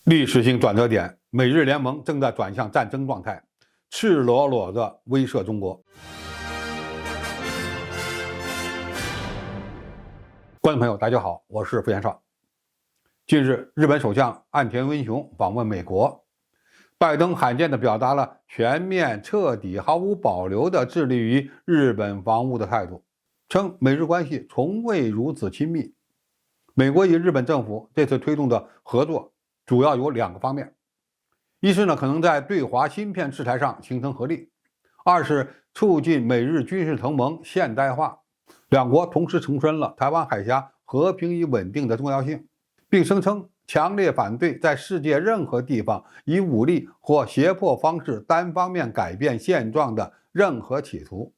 历史性转折点，美日联盟正在转向战争状态，赤裸裸地威慑中国。观众朋友，大家好，我是傅彦少。近日，日本首相岸田文雄访问美国，拜登罕见地表达了全面、彻底、毫无保留地致力于日本防务的态度，称美日关系从未如此亲密。美国与日本政府这次推动的合作主要有两个方面，一是可能在对华芯片制裁上形成合力，二是促进美日军事同盟现代化。两国同时重申了台湾海峡和平与稳定的重要性，并声称强烈反对在世界任何地方以武力或胁迫方式单方面改变现状的任何企图。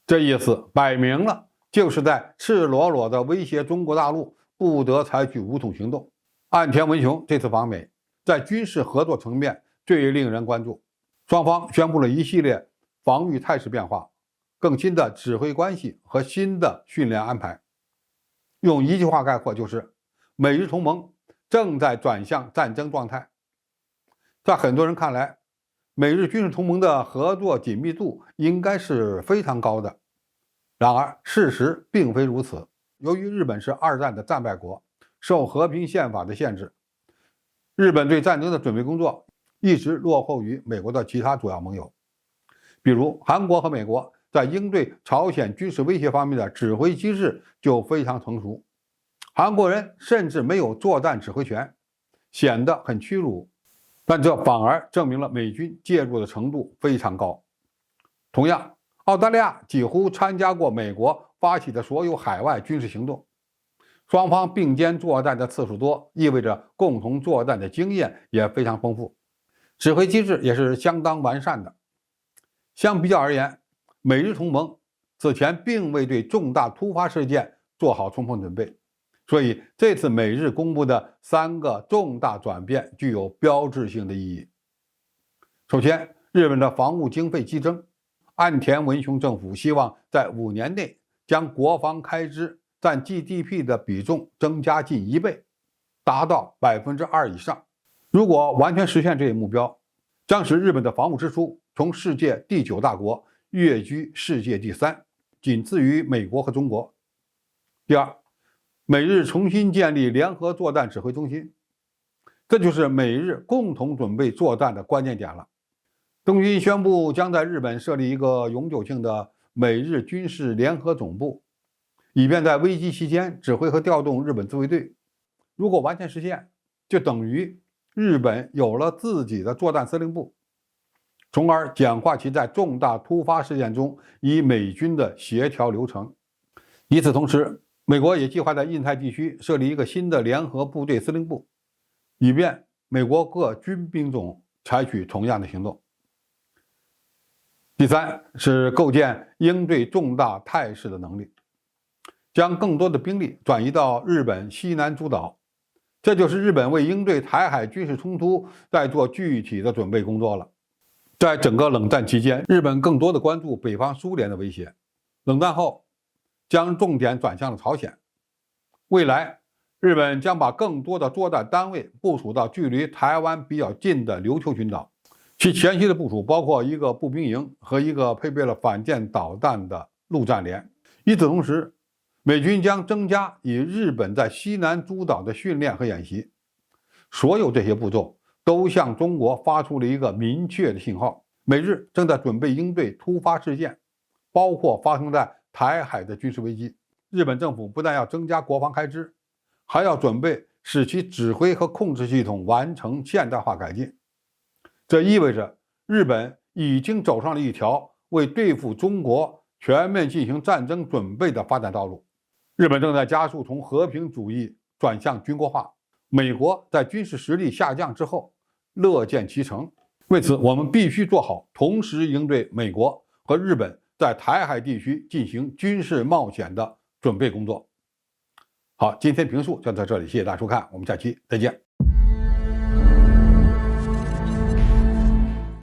这意思摆明了，就是在赤裸裸地威胁中国大陆不得采取武统行动。岸田文雄这次访美，在军事合作层面最令人关注。双方宣布了一系列防御态势变化、更新的指挥关系和新的训练安排。用一句话概括，就是美日同盟正在转向战争状态。在很多人看来，美日军事同盟的合作紧密度应该是非常高的。然而，事实并非如此。由于日本是二战的战败国，受和平宪法的限制，日本对战争的准备工作一直落后于美国的其他主要盟友。比如，韩国和美国在应对朝鲜军事威胁方面的指挥机制就非常成熟，韩国人甚至没有作战指挥权，显得很屈辱。但这反而证明了美军介入的程度非常高。同样，澳大利亚几乎参加过美国发起的所有海外军事行动。双方并肩作战的次数多，意味着共同作战的经验也非常丰富，指挥机制也是相当完善的。相比较而言，美日同盟此前并未对重大突发事件做好充分准备，所以这次美日公布的3个重大转变具有标志性的意义。首先，日本的防务经费激增，岸田文雄政府希望在5年内将国防开支占 GDP 的比重增加近1倍，达到2%以上。如果完全实现这一目标，将使日本的防务支出从世界第9大国跃居世界第3，仅次于美国和中国。第二，美日重新建立联合作战指挥中心，这就是美日共同准备作战的关键点了。东军宣布将在日本设立一个永久性的美日军事联合总部，以便在危机期间指挥和调动日本自卫队。如果完全实现，就等于日本有了自己的作战司令部，从而简化其在重大突发事件中与美军的协调流程。与此同时，美国也计划在印太地区设立一个新的联合部队司令部，以便美国各军兵种采取同样的行动。第三是构建应对重大态势的能力，将更多的兵力转移到日本西南诸岛，这就是日本为应对台海军事冲突在做具体的准备工作了。在整个冷战期间，日本更多的关注北方苏联的威胁，冷战后将重点转向了朝鲜。未来，日本将把更多的作战单位部署到距离台湾比较近的琉球群岛，其前期的部署包括一个步兵营和一个配备了反舰导弹的陆战连。与此同时，美军将增加与日本在西南诸岛的训练和演习。所有这些步骤都向中国发出了一个明确的信号：美日正在准备应对突发事件，包括发生在台海的军事危机。日本政府不但要增加国防开支，还要准备使其指挥和控制系统完成现代化改进。这意味着日本已经走上了一条为对付中国全面进行战争准备的发展道路。日本正在加速从和平主义转向军国化，美国在军事实力下降之后乐见其成。为此，我们必须做好同时应对美国和日本在台海地区进行军事冒险的准备工作。好，今天评述就到这里，谢谢大家收看，我们下期再见。